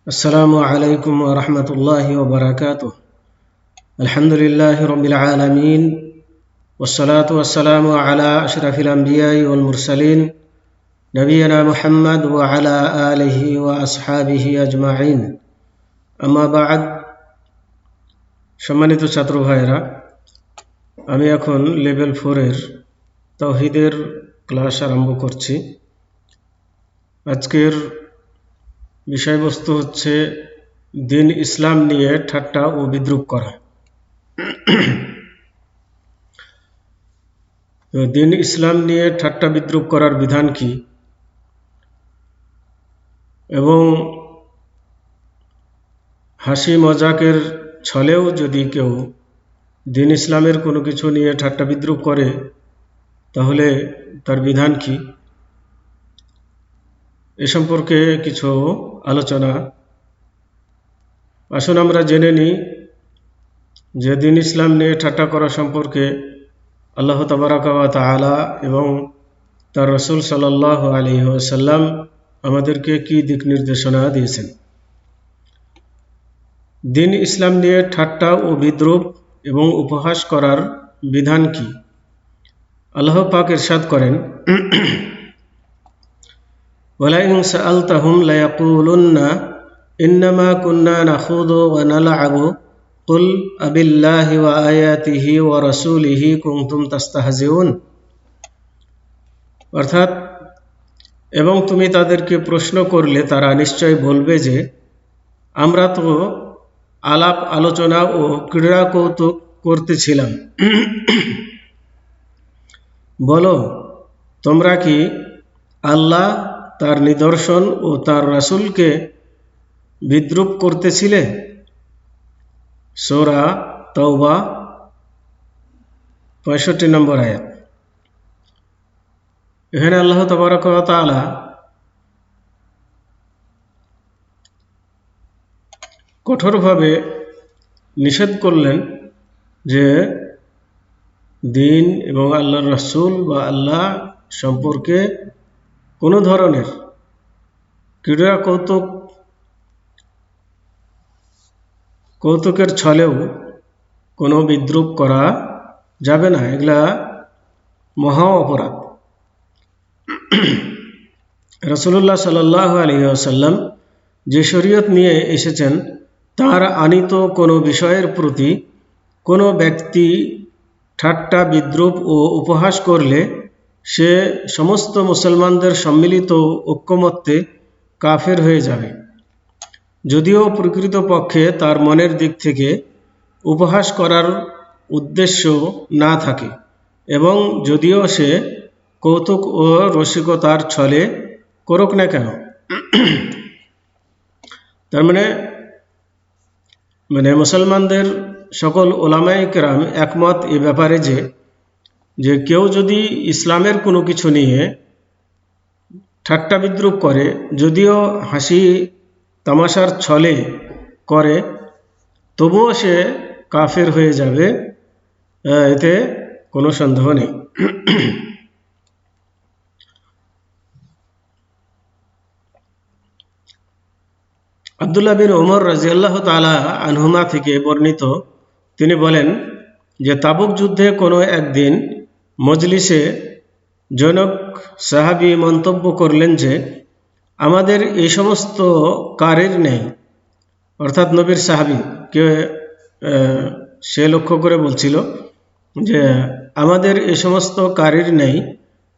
আসসালামু আলাইকুম ওয়া রাহমাতুল্লাহি ওয়া বারাকাতুহু। আলহামদুলিল্লাহি রাব্বিল আলামিন ওয়াসসালাতু ওয়াসসালামু আলা আশরাফিল আমবিয়াই ওয়াল মুরসালিন নবিয়িনা মুহাম্মদ ওয়া আলা আলিহি ওয়া আসহাবিহি আজমাইন। আম্মা বা'দ। সম্মানিত ছাত্র ভাইরা, আমি এখন লেভেল 4 এর তাওহীদের ক্লাস আরম্ভ করছি। আজকের বিষয়বস্তু হচ্ছে দিন ইসলাম নিয়ে ঠাট্টা ও বিদ্রূপ করা। তো দিন ইসলাম নিয়ে ঠাট্টা বিদ্রূপ করার বিধান কি, এবং হাসি মজাকের ছলেও যদি কেউ দিন ইসলামের কোনো কিছু নিয়ে ঠাট্টা বিদ্রূপ করে তাহলে তার বিধান কি, এ সম্পর্কে কিছু আলোচনা। আসুন আমরা জেনে নিই যে দিন ইসলাম নিয়ে ঠাট্টা করা সম্পর্কে আল্লাহ তাবারাকা ওয়া তাআলা এবং তার রাসূল সাল্লাল্লাহু আলাইহি ওয়াসাল্লাম আমাদেরকে কি দিক নির্দেশনা দিয়েছেন। দিন ইসলাম নিয়ে ঠাট্টা ও বিদ্রূপ এবং উপহাস করার বিধান কি? আল্লাহ পাক ইরশাদ করেন, ওয়ালাইন সাআলতাহুম লায়াকুলুন্না ইন্নামা কুন্না নাখুদু ওয়া নালআবু কুল আবিল্লাহি ওয়া আয়াতিহি ওয়া রাসূলিহি কুনতুম তাস্তাহজিউন। অর্থাৎ, এবং তুমি তাদেরকে প্রশ্ন করলে তারা নিশ্চয় বলবে যে আমরা তো আলাপ আলোচনা ও ক্রীড়া কৌতুক করতেছিলাম। বলো, তোমরা কি আল্লাহ, তার নিদর্শন ও তার রাসূলকে বিদ্রূপ করতেছিলে? সূরা তাওবা 65 নম্বর আয়াত। এখানে আল্লাহ তাবারাকা ওয়া তাআলা কঠোরভাবে নিষেধ করলেন যে দিন এবং আল্লাহর রাসূল বা আল্লাহ সম্পর্কে কোনো ধরনের ক্রীড়া কৌতুকের ছলেও কোনো বিদ্রূপ করা যাবে না। এগুলা মহা অপরাধ। রাসূলুল্লাহ সাল্লাল্লাহু আলাইহি ওয়াসাল্লাম যে শরীয়ত নিয়ে এসেছেন তার আনিত কোনো বিষয়ের প্রতি কোনো ব্যক্তি ঠাট্টা বিদ্রূপ ও উপহাস করলে সে সমস্ত মুসলমানদের সম্মিলিত ঐক্যমত্যে কাফের হয়ে যাবে, যদিও প্রকৃতপক্ষে তার মনের দিক থেকে উপহাস করার উদ্দেশ্য না থাকে, এবং যদিও সে কৌতুক ও রসিকতার ছলে করুক না কেন। তার মানে মুসলমানদের সকল উলামায়ে কেরাম একমত এ ব্যাপারে যে কেউ যদি ইসলামের কোনো কিছু নিয়ে ঠাট্টা বিদ্রূপ করে, যদিও হাসি তামাশার ছলে করে, তবুও সে কাফের হয়ে যাবে, এতে কোনো সন্দেহ নেই। আব্দুল্লাহ বিন ওমর রাদিয়াল্লাহু তাআলা আনহুমা থেকে বর্ণিত, তিনি বলেন যে তাবুক যুদ্ধে কোনো একদিন মজলিসে জনক সাহাবী মন্তব্য করলেন যে আমাদের এই সমস্ত কারির নেই। অর্থাৎ নবীর সাহাবী সে লক্ষ্য করে বলছিল যে আমাদের এই সমস্ত কারির নেই,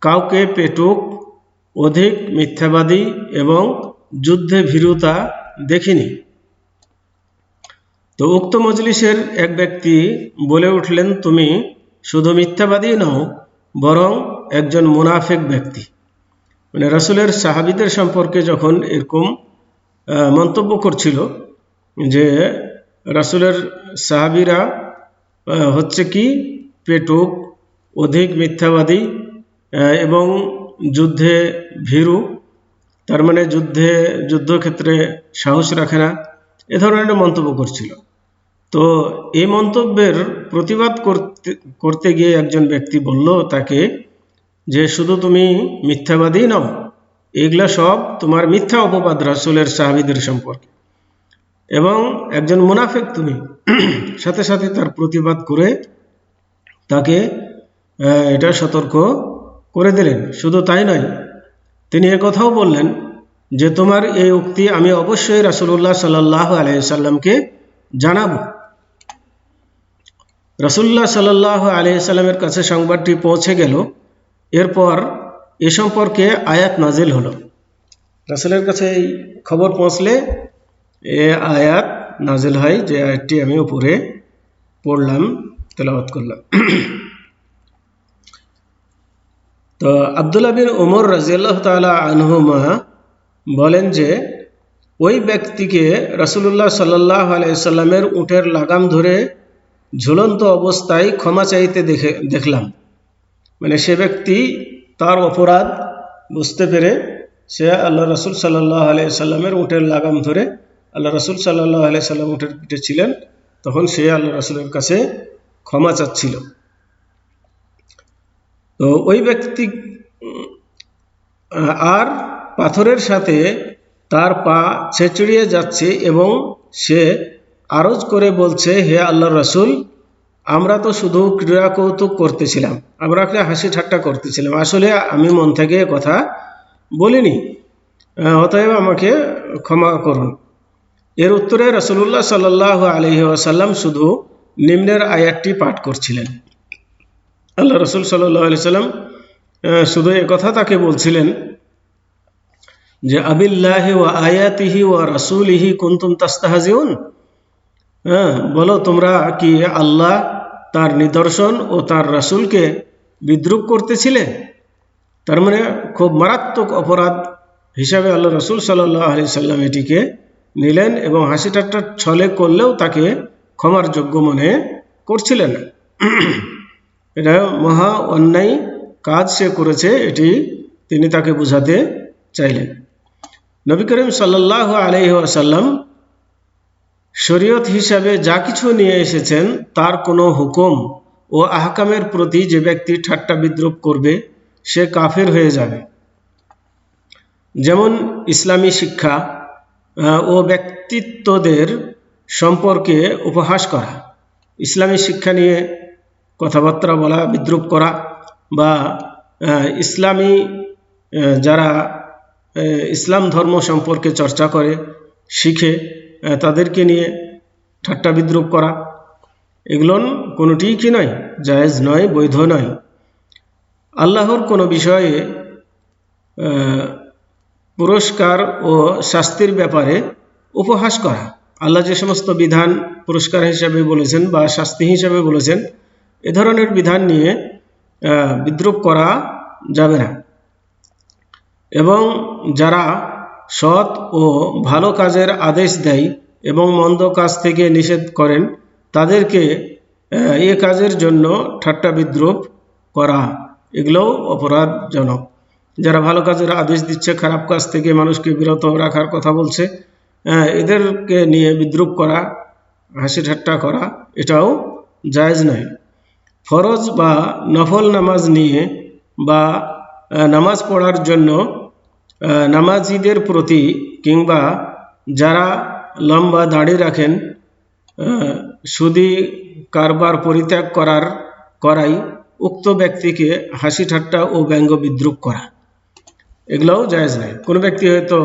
কাউকে পেটুক, অধিক মিথ্যাবাদী এবং যুদ্ধে ভীরুতা দেখিনি। তো উক্ত মজলিসের এক ব্যক্তি বলে উঠলেন, তুমি শুধু মিথ্যাবাদী নও, বরং একজন মুনাফিক ব্যক্তি। মানে রাসূলের সাহাবীদের সম্পর্কে যখন এরকম মন্তব্য করছিল যে রাসূলের সাহাবীরা হচ্ছে কি পেটুক, অধিক মিথ্যাবাদী এবং যুদ্ধে ভীরু, তার মানে যুদ্ধক্ষেত্রে সাহস রাখে না, এ ধরনের মন্তব্য করছিল। তো এই মন্তব্যের প্রতিবাদ করতে গিয়ে একজন ব্যক্তি বলল তাকে যে শুধু তুমি মিথ্যাবাদী নও, এগুলা সব তোমার মিথ্যা অপবাদ রাসূলের সাহাবীদের সম্পর্কে। এবং একজন মুনাফিক তুমি। সাথে সাথে তার প্রতিবাদ করে তাকে এটা সতর্ক করে দিলেন। শুধু তাই নয়, তিনি একথাও বললেন যে তোমার এই উক্তি আমি অবশ্যই রাসূলুল্লাহ সাল্লাল্লাহু আলাইহি সাল্লামকে জানাবো। রাসূলুল্লাহ সাল্লাল্লাহু আলাইহি সাল্লামের কাছে সংবাদটি পৌঁছে গেল। এরপর এ সম্পর্কে আয়াত নাজিল হলো। রাসূলের কাছে এই খবর পৌঁছলে এ আয়াত নাজিল হয়, যে আয়াতটি আমি উপরে পড়লাম, তেলাওয়াত করলাম। তো আব্দুল্লাহ বিন ওমর রাদিয়াল্লাহু তাআলা আনহুমা বলেন যে ওই ব্যক্তিকে রাসূলুল্লাহ সাল্লাল্লাহু আলাইহি সাল্লামের উটের লাগাম ধরে ঝুলন্ত অবস্থায় ক্ষমা চাইতে দেখলাম। মানে সে ব্যক্তি তার অপরাধ বুঝতে পেরে সে আল্লাহ রাসূল সাল্লাল্লাহু আলাইহি সাল্লামের উটের লাগাম ধরে, আল্লাহ রাসূল সাল্লাল্লাহু আলাইহি সাল্লাম উটের পিঠে ছিলেন, তখন সে আল্লাহ রাসূলের কাছে ক্ষমা চাচ্ছিল। তো ওই ব্যক্তি আর পাথরের সাথে তার পা ছেঁচড়িয়ে যাচ্ছে এবং সে আরজ করে বলছে, হে আল্লাহর রাসূল, আমরা তো শুধু ক্রীড়া কৌতুক করতেছিলাম, আমরা একটা হাসি ঠাট্টা করতেছিলাম, আসলে আমি মন থেকে কথা বলিনি, অতএব আমাকে ক্ষমা করুন। এর উত্তরে রাসূলুল্লাহ সাল্লাল্লাহু আলাইহি ওয়াসাল্লাম শুধু নিম্নের আয়াতটি পাঠ করছিলেন। আল্লাহ রাসূল সাল্লাল্লাহু আলাইহি সাল্লাম শুধু একথা তাকে বলছিলেন যে আবিল্লাহি ওয়া আয়াতিহি ওয়া রাসূলিহি কুনতুম তাস্তাহজিউন, বলো তোমরা কি আল্লাহ, তার নিদর্শন ও তার রাসূলকে বিদ্রূপ করতেছিলে? তার মানে খুব মারাত্মক অপরাধ হিসাবে আল্লাহ রাসূল সাল্লাল্লাহু আলাইহি সাল্লাম এটিকে নিলেন এবং হাসি ঠাট্টার ছলে করলেও তাকে ক্ষমার যোগ্য মনে করছিলেন না। এটা মহা অন্যায় কাজ সে করেছে, এটি তিনি তাকে বোঝাতে চাইলেন। নবী করিম সাল্লাল্লাহু আলাইহি ওয়াসাল্লাম শরীয়ত হিসাবে যা কিছু নিয়ে এসেছেন তার কোনো হুকুম ও আহকামের প্রতি যে ব্যক্তি ঠাট্টা বিদ্রূপ করবে সে কাফের হয়ে যাবে। যেমন ইসলামী শিক্ষা ও ব্যক্তিত্বদের সম্পর্কে উপহাস করা, ইসলামী শিক্ষা নিয়ে কথাবার্তা বলা, বিদ্রূপ করা, বা ইসলামী যারা ইসলাম ধর্ম সম্পর্কে চর্চা করে, শিখে, তাদেরকে নিয়ে ঠাট্টা বিদ্রূপ করা, এগুলো কোনোটিই কি নয়, জায়েজ নয়, বৈধ নয়। আল্লাহর কোনো বিষয়ে পুরস্কার ও শাস্তির ব্যাপারে উপহাস করা, আল্লাহ যে সমস্ত বিধান পুরস্কার হিসাবে বলেছেন বা শাস্তি হিসাবে বলেছেন, এ ধরনের বিধান নিয়ে বিদ্রূপ করা যাবে না। এবং যারা সৎ ও ভালো কাজের আদেশ দেয় এবং মন্দ কাজ থেকে নিষেধ করেন, তাদেরকে এ কাজের জন্য ঠাট্টা বিদ্রূপ করা, এগুলোও অপরাধজনক। যারা ভালো কাজের আদেশ দিচ্ছে, খারাপ কাজ থেকে মানুষকে বিরত রাখার কথা বলছে, এদেরকে নিয়ে বিদ্রূপ করা, হাসি ঠাট্টা করা, এটাও জায়েজ নয়। ফরজ বা নফল নামাজ নিয়ে বা নামাজ পড়ার জন্য নামাজীদের প্রতি কিংবা যারা লম্বা দাড়ি রাখেন সুদী কারবার পরিত্যাগ করাই উক্ত ব্যক্তিকে হাসি ঠাট্টা ও ব্যঙ্গ বিদ্রূপ করা, এগুলোও জায়েজ নয়। কোনো ব্যক্তি হয়তো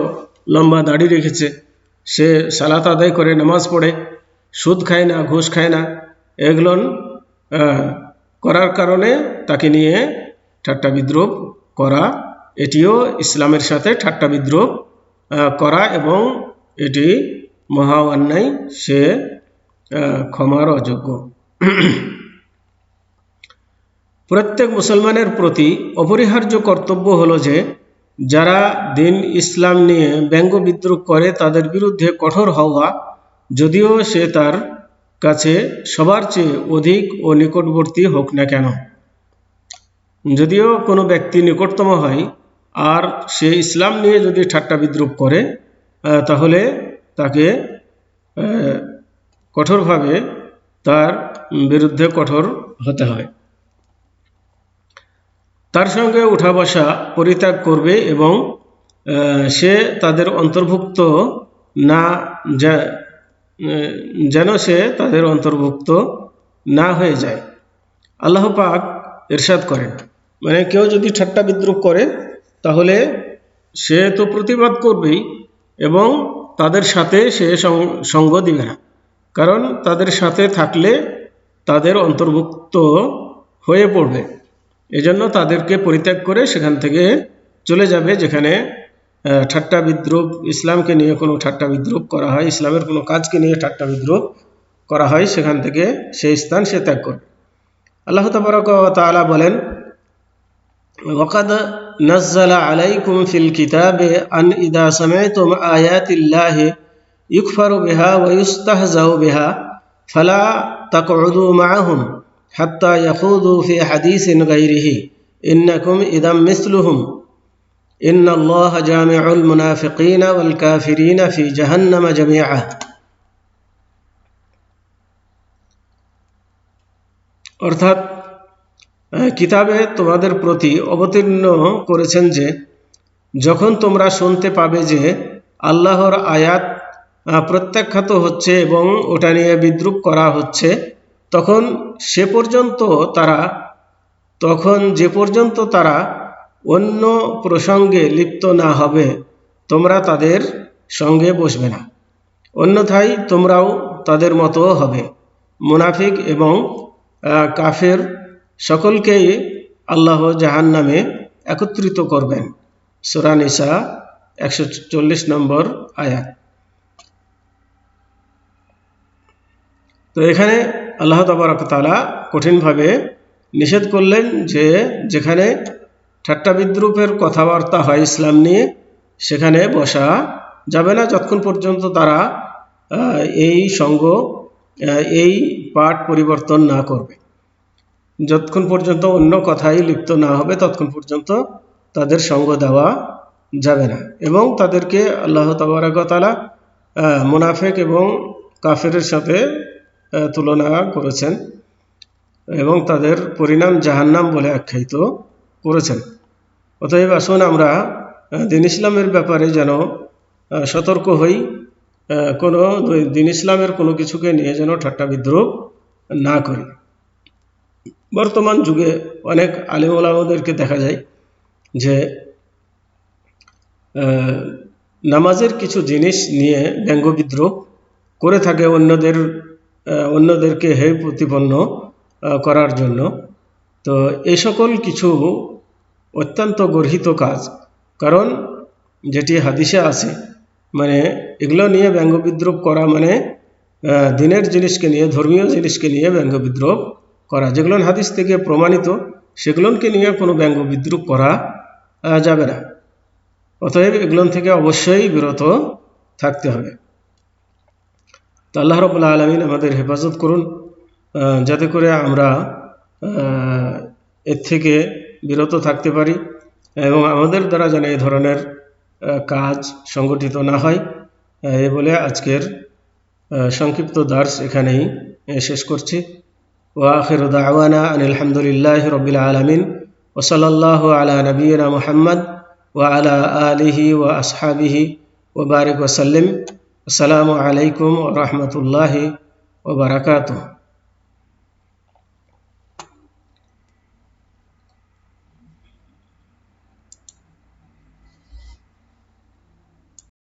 লম্বা দাড়ি রেখেছে, সে সালাত আদায় করে, নামাজ পড়ে, সুদ খায় না, ঘুষ খায় না, এগুলো করার কারণে তাকে নিয়ে ঠাট্টা বিদ্রূপ করা, এটিও ইসলামের সাথে ঠাট্টা বিদ্রূপ করা এবং এটি মহা অন্যায়, সে ক্ষমার অযোগ্য। প্রত্যেক মুসলমানের প্রতি অপরিহার্য কর্তব্য হলো যে যারা দিন ইসলাম নিয়ে ব্যঙ্গ বিদ্রূপ করে তাদের বিরুদ্ধে কঠোর হওয়া, যদিও সে তার কাছে সবার চেয়ে অধিক ও নিকটবর্তী হোক না কেন। যদিও কোনো ব্যক্তি নিকটতম হয় আর সে ইসলাম নিয়ে যদি ঠাট্টা বিদ্রূপ করে, তাহলে তাকে কঠোরভাবে তার বিরুদ্ধে কঠোর হতে হয়। তার সঙ্গে উঠা বসা পরিত্যাগ করবে এবং সে তাদের অন্তর্ভুক্ত যেন সে তাদের অন্তর্ভুক্ত না হয়ে যায়। আল্লাহ পাক ইরশাদ করেন, মানে কেউ যদি ঠাট্টা বিদ্রুপ করে তাহলে সে তো প্রতিবাদ করবেই এবং তাদের সাথে সে সঙ্গ দিবে না, কারণ তাদের সাথে থাকলে তাদের অন্তর্ভুক্ত হয়ে পড়বে। এজন্য তাদেরকে পরিত্যাগ করে সেখান থেকে চলে যাবে যেখানে ঠাট্টা বিদ্রুপ, ইসলামকে নিয়ে কোনো ঠাট্টা বিদ্রুপ করা হয়, ইসলামের কোনো কাজকে নিয়ে ঠাট্টা বিদ্রুপ করা হয়, সেখান থেকে সেই স্থান সে ত্যাগ করবে। আল্লাহ তাবারাক ওয়া তাআলা বলেন, ওয়াকাদ নাজ্জালা আলাইকুম ফিল কিতাবে আন ইযা সামি'তুম আয়াতিল্লাহি ইউকফারু বিহা ওয়া ইউস্তাহজাউ বিহা ফালা তাকউদু মা'আহুম হাত্তা ইয়াখুযু ফি হাদিসিন গায়রিহি ইন্নাকুম ইযাম মিসলুহুম ইন্নাল্লাহা জামিউল মুনাফিকিনা ওয়াল কাফিরিনা ফি জাহান্নাম জামিআ। অর্থাৎ কিতাবে তোমাদের প্রতি অবতীর্ণ করেছেন যে যখন তোমরা শুনতে পাবে যে আল্লাহর আয়াত প্রত্যাখ্যাত হচ্ছে এবং ওটা নিয়ে বিদ্রূপ করা হচ্ছে, তখন যে পর্যন্ত তারা অন্য প্রসঙ্গে লিপ্ত না হবে তোমরা তাদের সঙ্গে বসবে না, অন্যথায় তোমরাও তাদের মতো হবে। মুনাফিক এবং কাফের সকলকেই আল্লাহ জাহান্নামে একত্রিত করবেন। সূরা নিসা 140 নম্বর আয়াত। তো এখানে আল্লাহ তাবারক ওয়া তাআলা কঠিনভাবে নিষেধ করলেন যে যেখানে ঠাট্টা বিদ্রূপের কথাবার্তা হয় ইসলাম নিয়ে সেখানে বসা যাবে না যতক্ষণ পর্যন্ত তারা এই পাঠ পরিবর্তন না করবে, যতক্ষণ পর্যন্ত অন্য কথায় লিপ্ত না হবে ততক্ষণ পর্যন্ত তাদের সঙ্গ দেওয়া যাবে না। এবং তাদেরকে আল্লাহ তাবারক ওয়া তাআলা মুনাফিক এবং কাফেরের সাথে তুলনা করেছেন এবং তাদের পরিণাম জাহান্নাম বলে আখ্যায়িত করেছেন। অতএব আসুন আমরা দ্বীন ইসলামের ব্যাপারে যেন সতর্ক হই, কোনো দ্বীন ইসলামের কোনো কিছুকে নিয়ে যেন ঠাট্টা বিদ্রূপ না করি। বর্তমান যুগে অনেক আলেম ওলামাদেরকে দেখা যায় যে নামাজের কিছু জিনিস নিয়ে ব্যঙ্গ বিদ্রূপ করে থাকে অন্যদেরকে হেয় প্রতিপন্ন করার জন্য। তো এই সকল কিছু অত্যন্ত গর্হিত কাজ, কারণ যেটি হাদিসে আছে, মানে এগুলো নিয়ে ব্যঙ্গ বিদ্রূপ করা মানে দিনের জিনিসকে নিয়ে, ধর্মীয় জিনিসকে নিয়ে ব্যঙ্গ বিদ্রূপ করা, যেগুলো হাদিস থেকে প্রমাণিত সেগুলোকে নিয়ে কোনো ব্যঙ্গ বিদ্রূপ করা যাবে না। অতএব এগুলো থেকে অবশ্যই বিরত থাকতে হবে। তো আল্লাহ রাব্বুল আলামিন আমাদের হেফাজত করুন যাতে করে আমরা এর থেকে বিরত থাকতে পারি এবং আমাদের দ্বারা যেন এই ধরনের কাজ সংগঠিত না হয়। এই বলে আজকের সংক্ষিপ্ত দার্স এখানেই শেষ করছি। ওয়া আখিরু দাওয়ানা আনিল হামদুলিল্লাহি রাব্বিল আলামিন ওয়া সাল্লাল্লাহু আলা নাবিয়িনা মুহাম্মদ ওয়া আলা আলিহি ওয়া আসহাবিহি ওয়া বারিক ওয়া সাল্লিম। আসসালামু আলাইকুম ওয়া রাহমাতুল্লাহি ওয়া বারাকাতুহু।